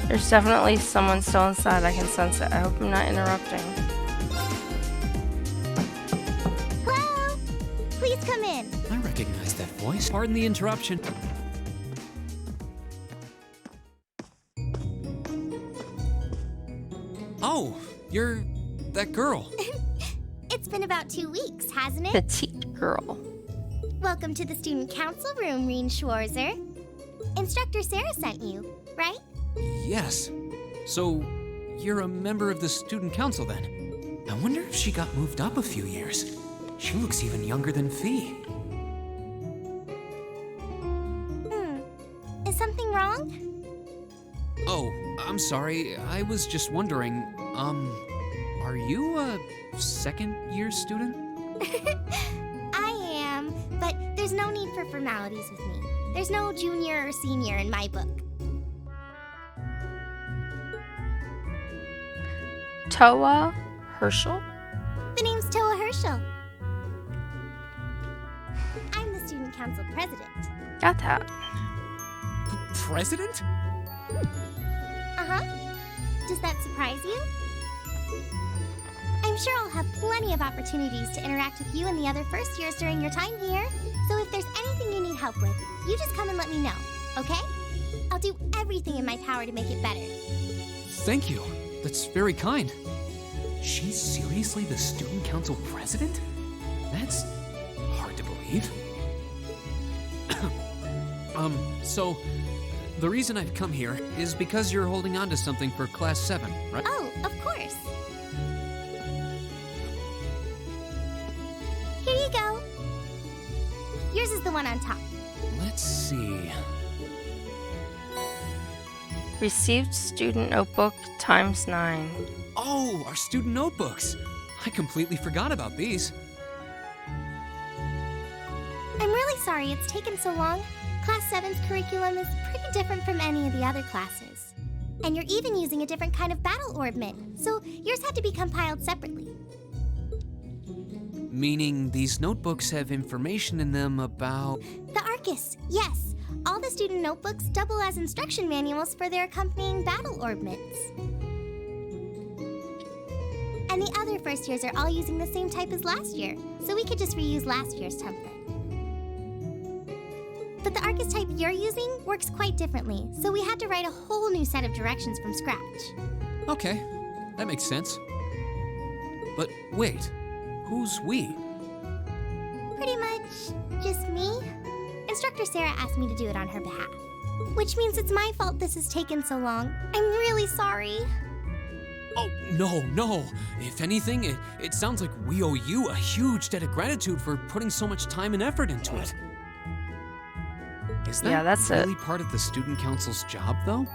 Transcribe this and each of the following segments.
There's definitely someone still inside. I can sense it. I hope I'm not interrupting. Hello? Please come in. I recognize that voice. Pardon the interruption. Oh, you're that girl. It's been about 2 weeks, hasn't it? Petite girl. Welcome to the student council room, Reen Schwarzer. Instructor Sarah sent you, right? Yes. So, you're a member of the student council then? I wonder if she got moved up a few years. She looks even younger than Fee. Is something wrong? Oh, I'm sorry. I was just wondering, are you a second-year student? I am, but there's no need for formalities with me. There's no junior or senior in my book. Towa Herschel? The name's Towa Herschel. I'm the student council president. Got that. President? Uh-huh. Does that surprise you? I'm sure I'll have plenty of opportunities to interact with you and the other first years during your time here. So if there's anything you need help with, you just come and let me know, okay? I'll do everything in my power to make it better. Thank you. That's very kind. She's seriously the student council president? That's hard to believe. So, the reason I've come here is because you're holding on to something for Class 7, right? Oh, of course. Here you go. Yours is the one on top. Let's see. Received student notebook ×9. Oh, our student notebooks. I completely forgot about these. I'm really sorry it's taken so long. Class 7's curriculum is pretty different from any of the other classes. And you're even using a different kind of battle orbment, so yours had to be compiled separately. Meaning these notebooks have information in them about... The Arcus, yes. All the student notebooks double as instruction manuals for their accompanying battle orbments. And the other first years are all using the same type as last year, so we could just reuse last year's template. But the Arcus type you're using works quite differently, so we had to write a whole new set of directions from scratch. Okay, that makes sense. But wait, who's we? Pretty much just me. Instructor Sarah asked me to do it on her behalf. Which means it's my fault this has taken so long. I'm really sorry. Oh, no. If anything, it sounds like we owe you a huge debt of gratitude for putting so much time and effort into it. Is that Yeah, that's really part of the student council's job, though?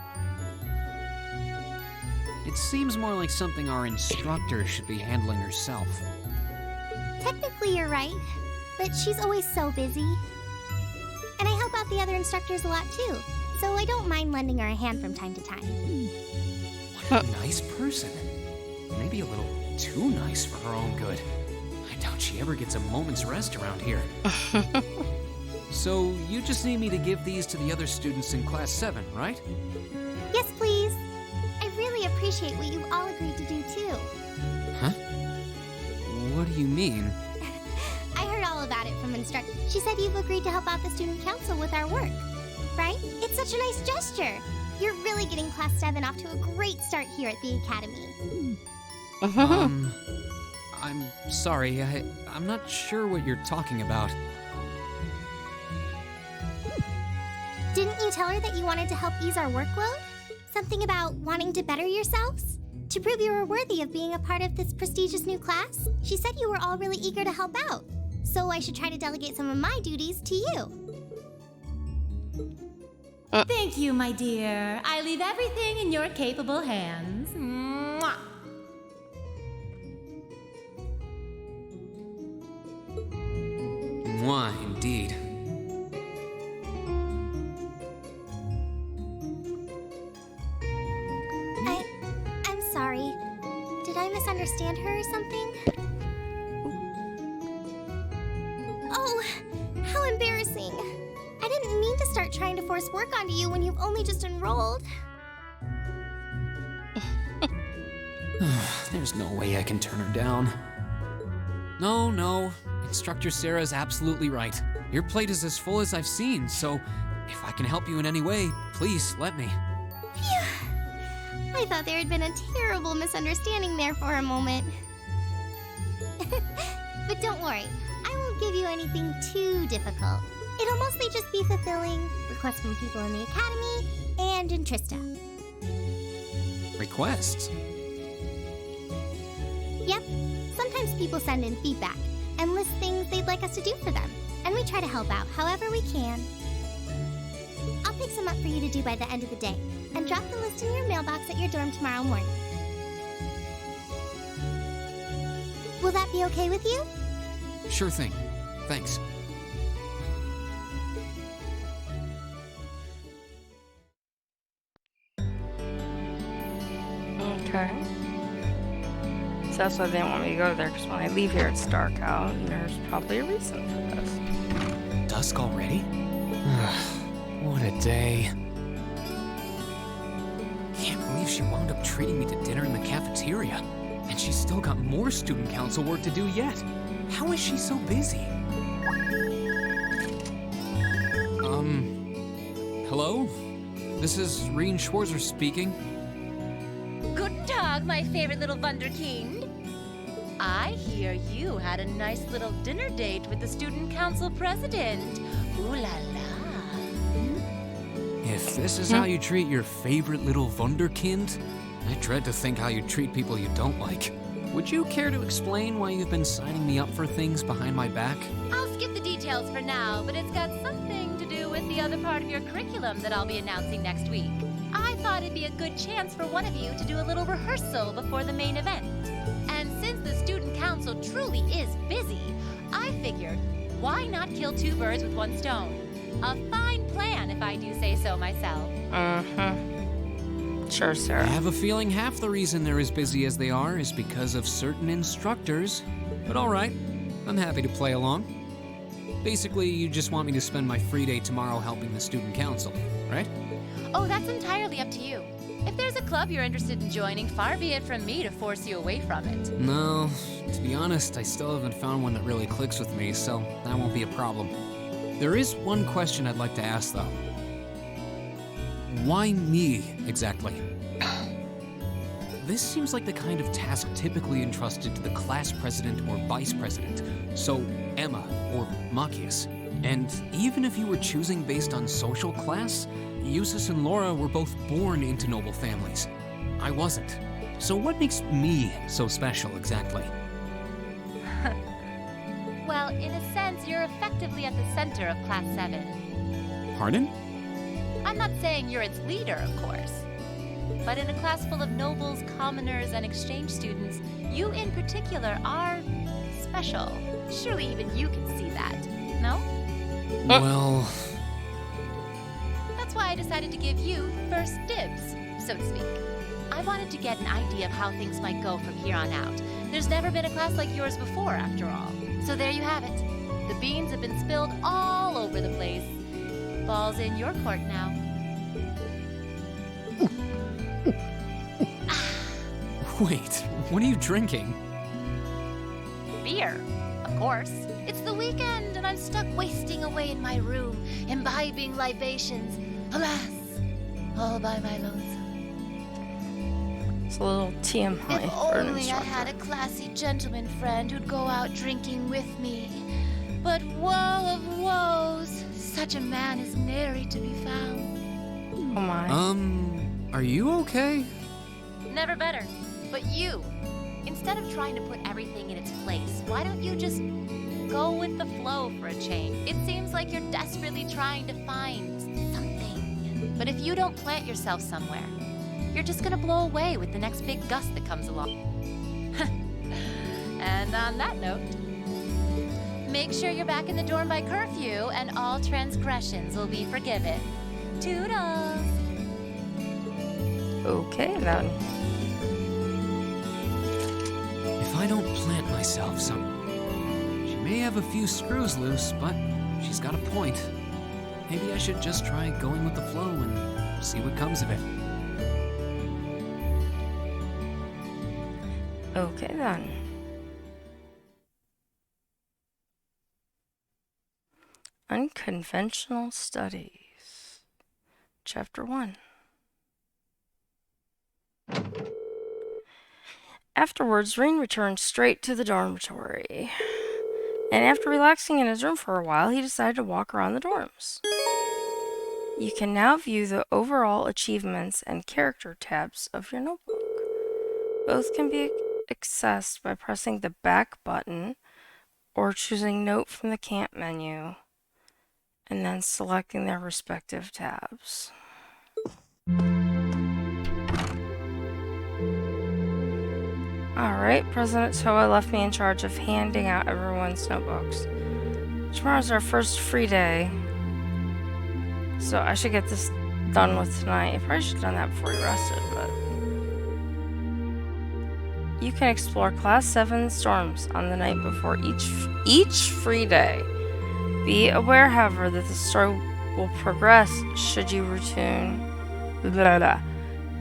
It seems more like something our instructor should be handling herself. Technically, you're right, but she's always so busy. And I help out the other instructors a lot too, so I don't mind lending her a hand from time to time. What a nice person. Maybe a little too nice for her own good. I doubt she ever gets a moment's rest around here. So, you just need me to give these to the other students in Class 7, right? Yes, please. I really appreciate what you all agreed to do too. Huh? What do you mean? I heard all about it from instructor. She said you've agreed to help out the student council with our work, right? It's such a nice gesture. You're really getting Class 7 off to a great start here at the Academy. I'm sorry, I'm not sure what you're talking about. Didn't you tell her that you wanted to help ease our workload? Something about wanting to better yourselves? To prove you were worthy of being a part of this prestigious new class? She said you were all really eager to help out, so I should try to delegate some of my duties to you. Thank you, my dear. I leave everything in your capable hands. Mwah. Mwah, indeed. I'm sorry. Did I misunderstand her or something? Oh, how embarrassing. I didn't mean to start trying to force work onto you when you've only just enrolled. There's no way I can turn her down. No. Instructor Sarah's absolutely right. Your plate is as full as I've seen, so if I can help you in any way, please let me. Phew. I thought there had been a terrible misunderstanding there for a moment. But don't worry, I won't give you anything too difficult. It'll mostly just be fulfilling requests from people in the Academy and in Trista. Requests? Yep, sometimes people send in feedback and list things they'd like us to do for them, and we try to help out however we can. I'll pick some up for you to do by the end of the day, and drop the list in your mailbox at your dorm tomorrow morning. Will that be okay with you? Sure thing. Thanks. Okay. So that's why they didn't want me to go there, because when I leave here it's dark out, and there's probably a reason for this. Dusk already? What a day. Can't believe she wound up treating me to dinner in the cafeteria. And she's still got more student council work to do yet. How is she so busy? Hello? This is Reen Schwarzer speaking. Guten Tag, my favorite little Wunderkind. I hear you had a nice little dinner date with the student council president. Ooh la la. If this is how you treat your favorite little Wunderkind, I dread to think how you treat people you don't like. Would you care to explain why you've been signing me up for things behind my back? I'll skip the details for now, but it's got something to do with the other part of your curriculum that I'll be announcing next week. I thought it'd be a good chance for one of you to do a little rehearsal before the main event. And since the student council truly is busy, I figured, why not kill two birds with one stone? A fine plan, if I do say so myself. Sure, I Sarah. have a feeling half the reason they're as busy as they are is because of certain instructors. But all right, I'm happy to play along. Basically, you just want me to spend my free day tomorrow helping the student council, right? Oh, that's entirely up to you. If there's a club you're interested in joining, far be it from me to force you away from it. No, to be honest, I still haven't found one that really clicks with me, so that won't be a problem. There is one question I'd like to ask, though. Why me, exactly? This seems like the kind of task typically entrusted to the class president or vice president, so Emma or Machias. And even if you were choosing based on social class, Eustace and Laura were both born into noble families. I wasn't. So what makes me so special, exactly? Well, in a sense, you're effectively at the center of Class 7. Pardon? I'm not saying you're its leader, of course. But in a class full of nobles, commoners, and exchange students, you in particular are special. Surely even you can see that, no? Well... That's why I decided to give you first dibs, so to speak. I wanted to get an idea of how things might go from here on out. There's never been a class like yours before, after all. So there you have it. The beans have been spilled all over the place. Ball's in your court now. Wait, what are you drinking? Beer, of course. It's the weekend and I'm stuck wasting away in my room, imbibing libations. Alas, all by my lonesome. It's a little TMI If for an only I instructor. had a classy gentleman friend who'd go out drinking with me. But woe of woes, such a man is nary to be found. Oh my. Are you okay? Never better. But you, instead of trying to put everything in its place, why don't you just go with the flow for a change? It seems like you're desperately trying to find something. But if you don't plant yourself somewhere, you're just gonna blow away with the next big gust that comes along. And on that note, make sure you're back in the dorm by curfew and all transgressions will be forgiven. Toodles! Okay then. If I don't plant myself she may have a few screws loose, but she's got a point. Maybe I should just try going with the flow and see what comes of it. Okay then. Unconventional Studies. Chapter 1. Afterwards, Rain returned straight to the dormitory. And after relaxing in his room for a while, he decided to walk around the dorms. You can now view the overall achievements and character tabs of your notebook. Both can be accessed by pressing the back button or choosing Note from the camp menu and then selecting their respective tabs. Alright, President Towa left me in charge of handing out everyone's notebooks. Tomorrow's our first free day, so I should get this done with tonight. I probably should have done that before he rested, but... You can explore Class 7 storms on the night before each free day. Be aware, however, that the story will progress should you return...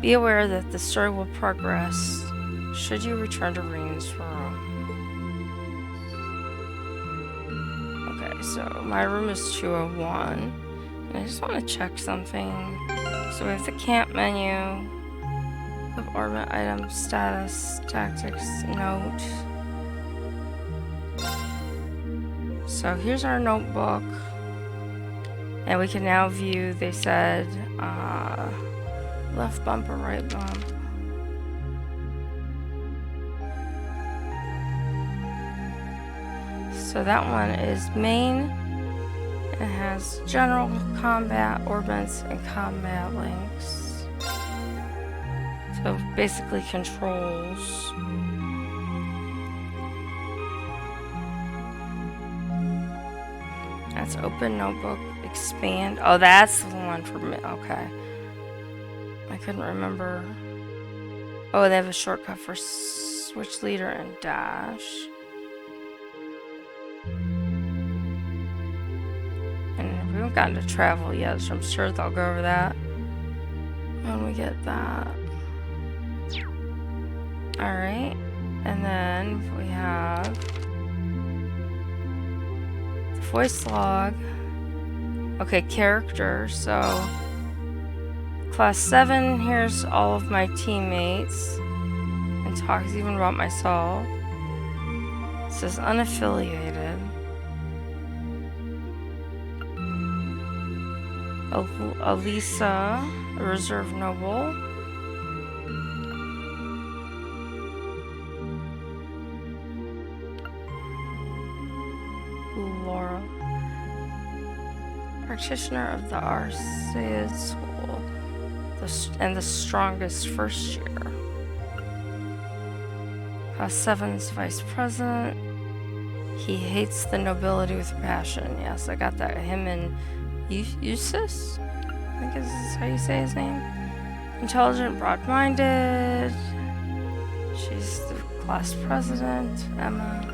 Be aware that the story will progress should you return to Reen's room. Okay, so my room is 201. And I just want to check something. So we have the camp menu. Of orbit item, status, tactics, note. So here's our notebook. And we can now view, they said, left bump or right bump. So that one is main. It has general, combat, orbits, and combat links. So basically controls. That's open notebook, expand. Oh, that's the one for me. Okay. I couldn't remember. Oh, they have a shortcut for switch leader and dash. And we haven't gotten to travel yet, so I'm sure they'll go over that when we get that. Alright, and then we have the voice log. Okay, character. So, Class 7, here's all of my teammates. And talks even about myself. It says unaffiliated. Elisa, a reserve noble. Laura, practitioner of the Arceus school, and the strongest first year. Class 7's vice president. He hates the nobility with passion. Yes, I got that. Him and Eustace, I think is how you say his name. Intelligent, broad-minded. She's the class president. Emma.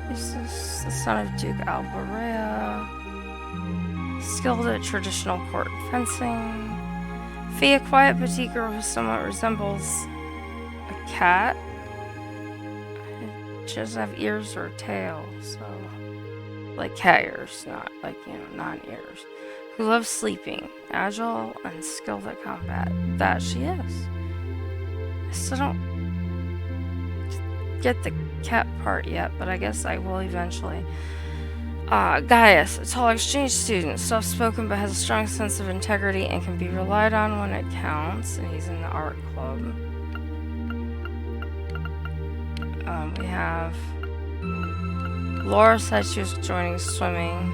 Eustace, the son of Duke Alberea. Skilled at traditional court fencing. Fee, a quiet petite girl who somewhat resembles a cat. She doesn't have ears or a tail, so... like cat ears, not like, non-ears. Who loves sleeping, agile, and skilled at combat. That she is. I still don't get the cat part yet, but I guess I will eventually. Gaius, a tall exchange student, soft-spoken but has a strong sense of integrity and can be relied on when it counts, and he's in the art club. We have Laura said she was joining swimming.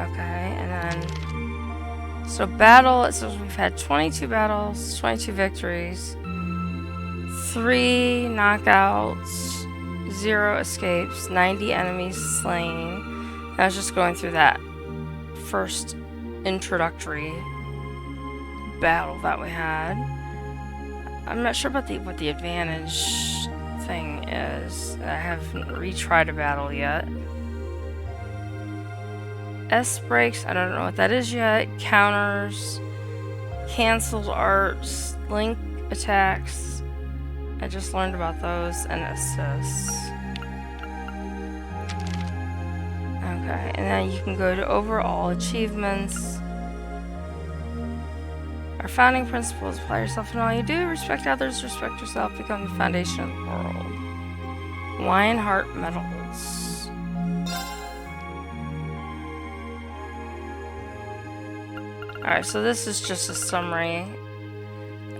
Okay, and then so battle, it says we've had 22 battles, 22 victories, 3 knockouts, 0 escapes, 90 enemies slain. I was just going through that first introductory battle that we had. I'm not sure about what the advantage thing is. I haven't retried a battle yet. S breaks, I don't know what that is yet. Counters, canceled arts, link attacks. I just learned about those, and assists. Okay, and then you can go to overall achievements. Our founding principles: apply yourself in all you do, respect others, respect yourself, become the foundation of the world. Lionheart medals. Alright, so this is just a summary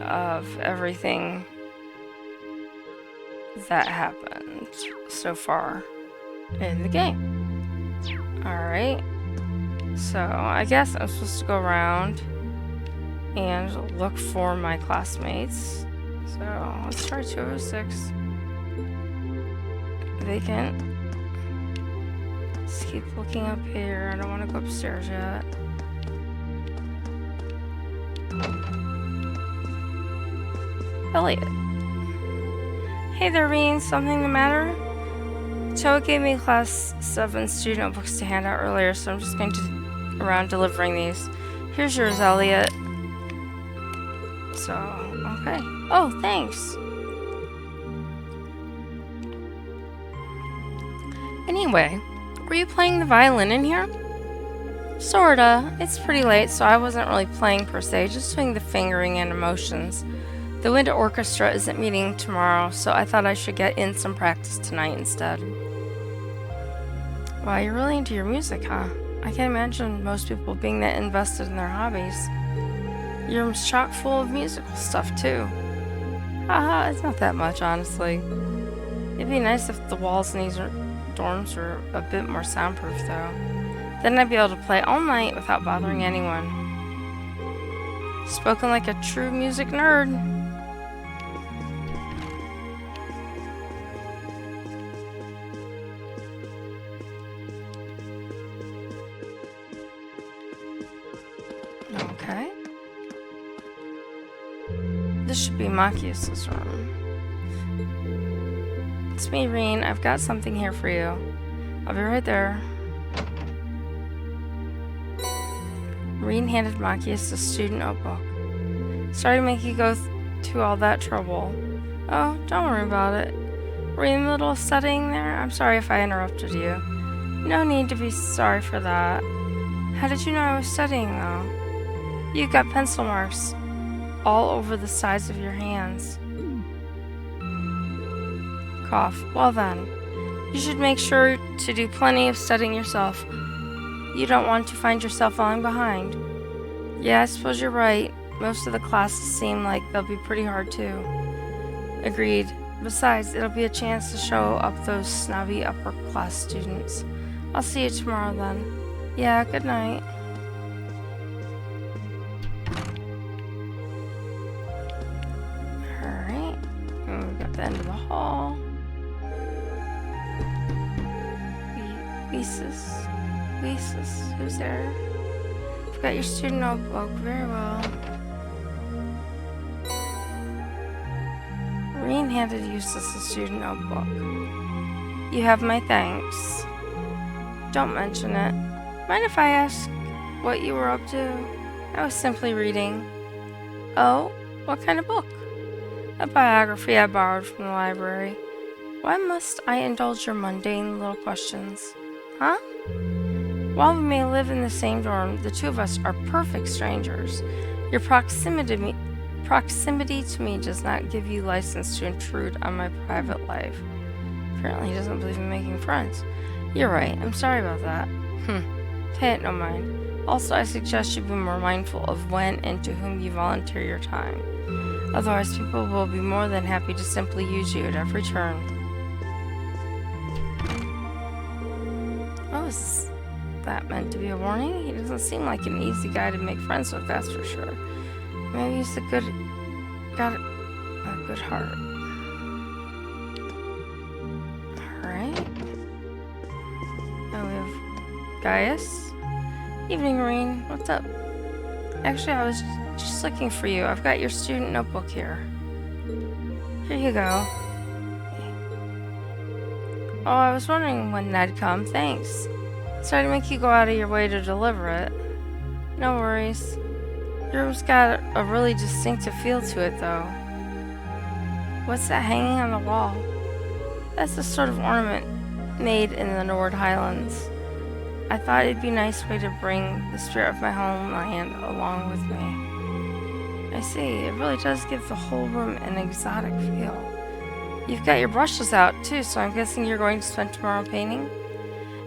of everything that happened so far in the game. Alright, so I guess I'm supposed to go around and look for my classmates. So let's try 206. Vacant. Let's keep looking up here. I don't want to go upstairs yet. Elliot. Hey there, Reen. Something the matter? Towa gave me class 7 student notebooks to hand out earlier, so I'm just going to around delivering these. Here's yours, Elliot. So, okay. Oh, thanks. Anyway, were you playing the violin in here? Sorta. It's pretty late, so I wasn't really playing per se, just doing the fingering and emotions. The wind orchestra isn't meeting tomorrow, so I thought I should get in some practice tonight instead. Wow, you're really into your music, huh? I can't imagine most people being that invested in their hobbies. Your room's chock full of musical stuff, too. Haha, it's not that much, honestly. It'd be nice if the walls in these dorms were a bit more soundproof, though. Then I'd be able to play all night without bothering anyone. Spoken like a true music nerd. Okay. This should be Machias's room. It's me, Reen. I've got something here for you. I'll be right there. Reen handed Machias a student notebook. Sorry to make you go to all that trouble. Oh, don't worry about it. Were you in the middle of studying there? I'm sorry if I interrupted you. No need to be sorry for that. How did you know I was studying, though? You've got pencil marks all over the sides of your hands. Cough. Well then, you should make sure to do plenty of studying yourself. You don't want to find yourself falling behind. Yeah, I suppose you're right. Most of the classes seem like they'll be pretty hard too. Agreed. Besides, it'll be a chance to show up those snobby upper class students. I'll see you tomorrow then. Yeah, good night. Alright. And we got the end of the hall. Lisa's, who's there? Forgot your student notebook. Very well. Reen handed Eustace a student notebook. You have my thanks. Don't mention it. Mind if I ask what you were up to? I was simply reading. Oh, what kind of book? A biography I borrowed from the library. Why must I indulge your mundane little questions? Huh? While we may live in the same dorm, the two of us are perfect strangers. Your proximity to me does not give you license to intrude on my private life. Apparently he doesn't believe in making friends. You're right, I'm sorry about that. Pay it no mind. Also, I suggest you be more mindful of when and to whom you volunteer your time. Otherwise, people will be more than happy to simply use you at every turn. Oh, is that meant to be a warning? He doesn't seem like an easy guy to make friends with, that's for sure. Maybe he's got a good heart. Alright. Now we have Gaius. Evening, Reen. What's up? Actually, I was just looking for you. I've got your student notebook here. Here you go. Oh, I was wondering when that'd come. Thanks. Sorry to make you go out of your way to deliver it. No worries. Your room's got a really distinctive feel to it, though. What's that hanging on the wall? That's the sort of ornament made in the Nord Highlands. I thought it'd be a nice way to bring the spirit of my homeland along with me. I see, it really does give the whole room an exotic feel. You've got your brushes out too, so I'm guessing you're going to spend tomorrow painting?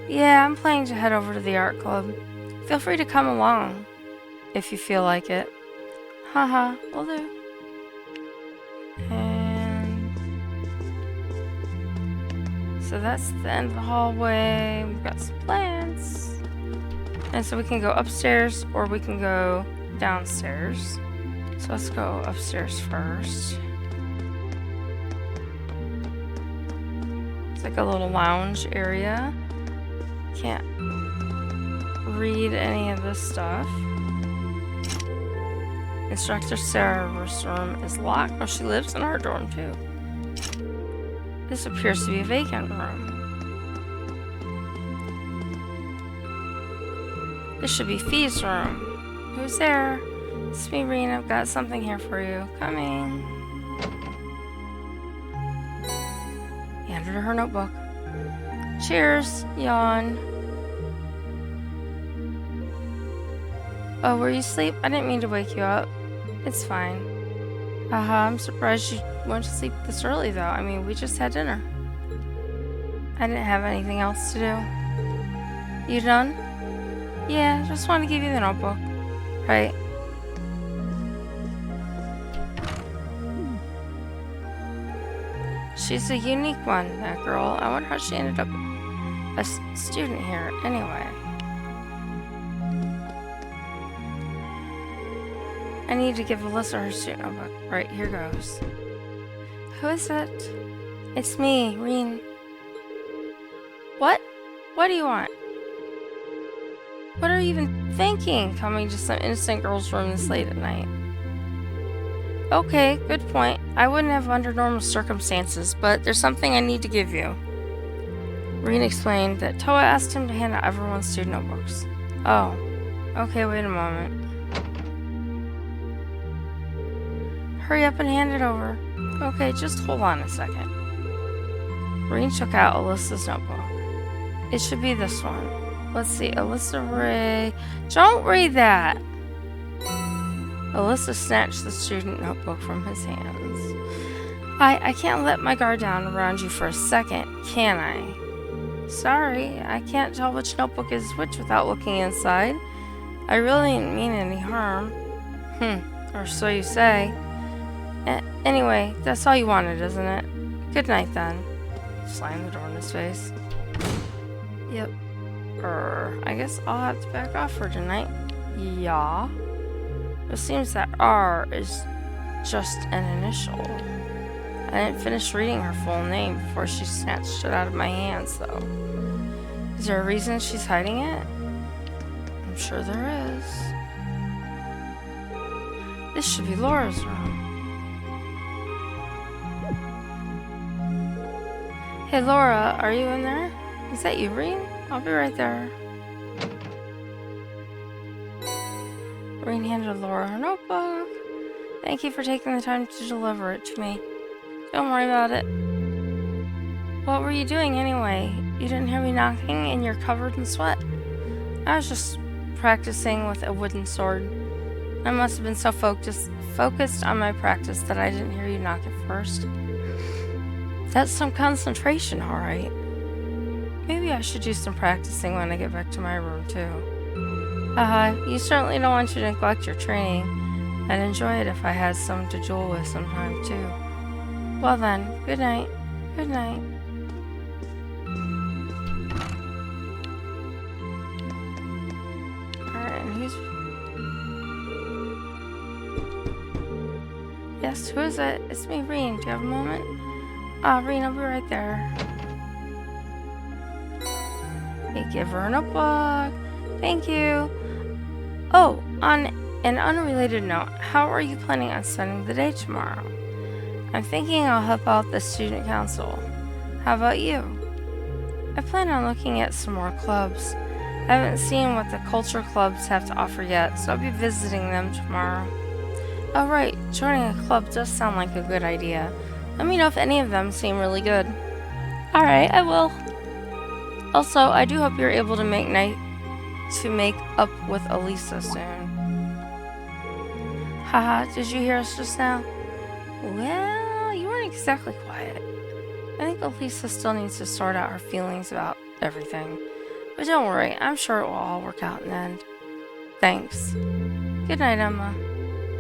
Yeah, I'm planning to head over to the art club. Feel free to come along, if you feel like it. Haha, will do. And so that's the end of the hallway. We've got some plants. And so we can go upstairs or we can go downstairs. So let's go upstairs first. It's like a little lounge area. Can't read any of this stuff. Instructor Sarah's room is locked. Oh, she lives in our dorm too. This appears to be a vacant room. This should be Fee's room. Who's there? It's me, Reen. I've got something here for you. Coming. He handed her notebook. Cheers, yawn. Oh, were you asleep? I didn't mean to wake you up. It's fine. Haha, I'm surprised you went to sleep this early though. I mean, we just had dinner. I didn't have anything else to do. You done? Yeah, just want to give you the notebook. Right. She's a unique one, that girl. I wonder how she ended up a student here anyway. I need to give Alyssa her student notebook. Right, here goes. Who is it? It's me, Reen. What? What do you want? What are you even thinking, coming to some innocent girl's room this late at night? Okay, good point. I wouldn't have under normal circumstances, but there's something I need to give you. Reen explained that Towa asked him to hand out everyone's student notebooks. Oh, okay, wait a moment. Hurry up and hand it over. Okay, just hold on a second. Reen took out Alyssa's notebook. It should be this one. Let's see, Alyssa Ray. Don't read that! Alyssa snatched the student notebook from his hands. I can't let my guard down around you for a second, can I? Sorry, I can't tell which notebook is which without looking inside. I really didn't mean any harm. Or so you say. Anyway, that's all you wanted, isn't it? Good night, then. Slam the door in his face. Yep. I guess I'll have to back off for tonight. Yeah. It seems that R is just an initial. I didn't finish reading her full name before she snatched it out of my hands, though. Is there a reason she's hiding it? I'm sure there is. This should be Laura's room. Hey Laura, are you in there? Is that you, Reen? I'll be right there. Reen handed Laura her notebook. Thank you for taking the time to deliver it to me. Don't worry about it. What were you doing anyway? You didn't hear me knocking and you're covered in sweat? I was just practicing with a wooden sword. I must have been so focused on my practice that I didn't hear you knock at first. That's some concentration, alright. Maybe I should do some practicing when I get back to my room, too. You certainly don't want to neglect your training. I'd enjoy it if I had someone to duel with sometime, too. Well then, good night. Good night. Alright, and who's... Yes, who is it? It's me, Reen. Do you have a moment? Reen, I'll be right there. Hey, give her a notebook. Thank you. Oh, on an unrelated note, how are you planning on spending the day tomorrow? I'm thinking I'll help out the student council. How about you? I plan on looking at some more clubs. I haven't seen what the culture clubs have to offer yet, so I'll be visiting them tomorrow. Oh right, joining a club does sound like a good idea. Let me know if any of them seem really good. Alright, I will. Also, I do hope you're able to make up with Elisa soon. Haha, did you hear us just now? Well, you weren't exactly quiet. I think Elisa still needs to sort out her feelings about everything. But don't worry, I'm sure it will all work out in the end. Thanks. Good night, Emma.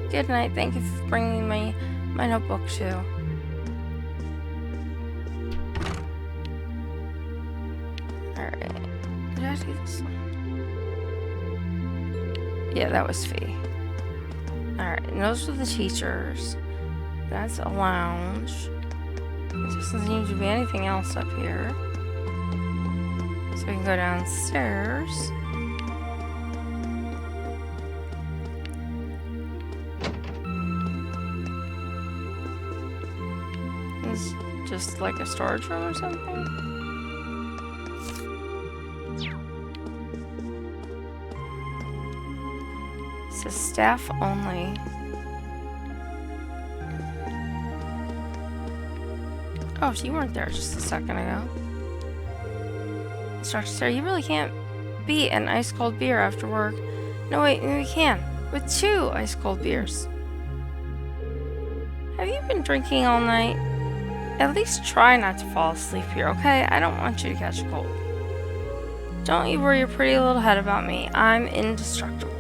Good night, thank you for bringing me my notebook too. Alright, did I do this one? Yeah, that was Fee. Alright, and those are the teachers. That's a lounge. There doesn't seem to be anything else up here. So we can go downstairs. It's just like a storage room or something. It says staff only. Oh, you weren't there just a second ago. Instructor Sarah, you really can't beat an ice cold beer after work. No, wait, maybe we can. With 2 ice cold beers. Have you been drinking all night? At least try not to fall asleep here, okay? I don't want you to catch a cold. Don't you worry your pretty little head about me. I'm indestructible.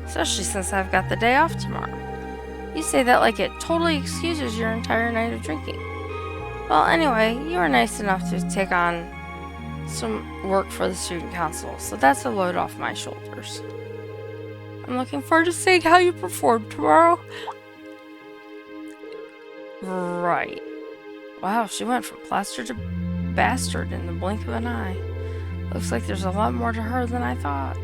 Especially since I've got the day off tomorrow. You say that like it totally excuses your entire night of drinking. Well, anyway, you were nice enough to take on some work for the student council, so that's a load off my shoulders. I'm looking forward to seeing how you perform tomorrow. Right. Wow, she went from plaster to bastard in the blink of an eye. Looks like there's a lot more to her than I thought.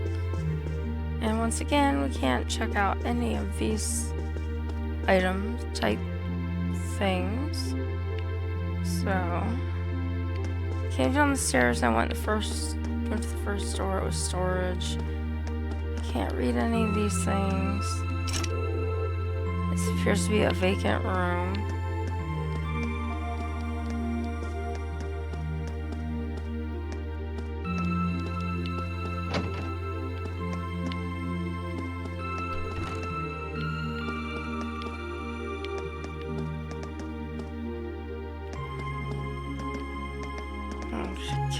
And once again, we can't check out any of these item type things. So, came down the stairs and went to the first door. It was storage. Can't read any of these things. This appears to be a vacant room.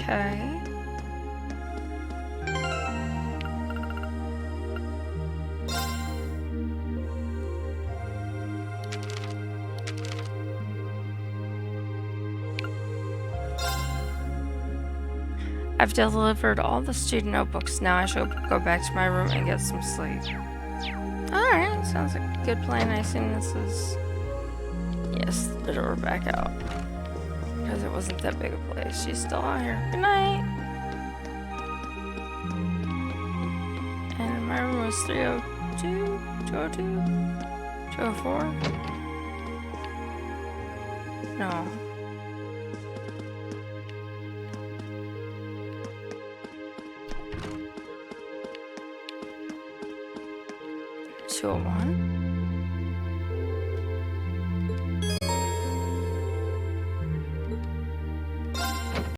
Okay. I've delivered all the student notebooks. Now I shall go back to my room and get some sleep. Alright, sounds like a good plan. I assume this is... Yes, the door back out. Because it wasn't that big a place. She's still out here. Good night! And my room was 302? 202? 204? No. 201?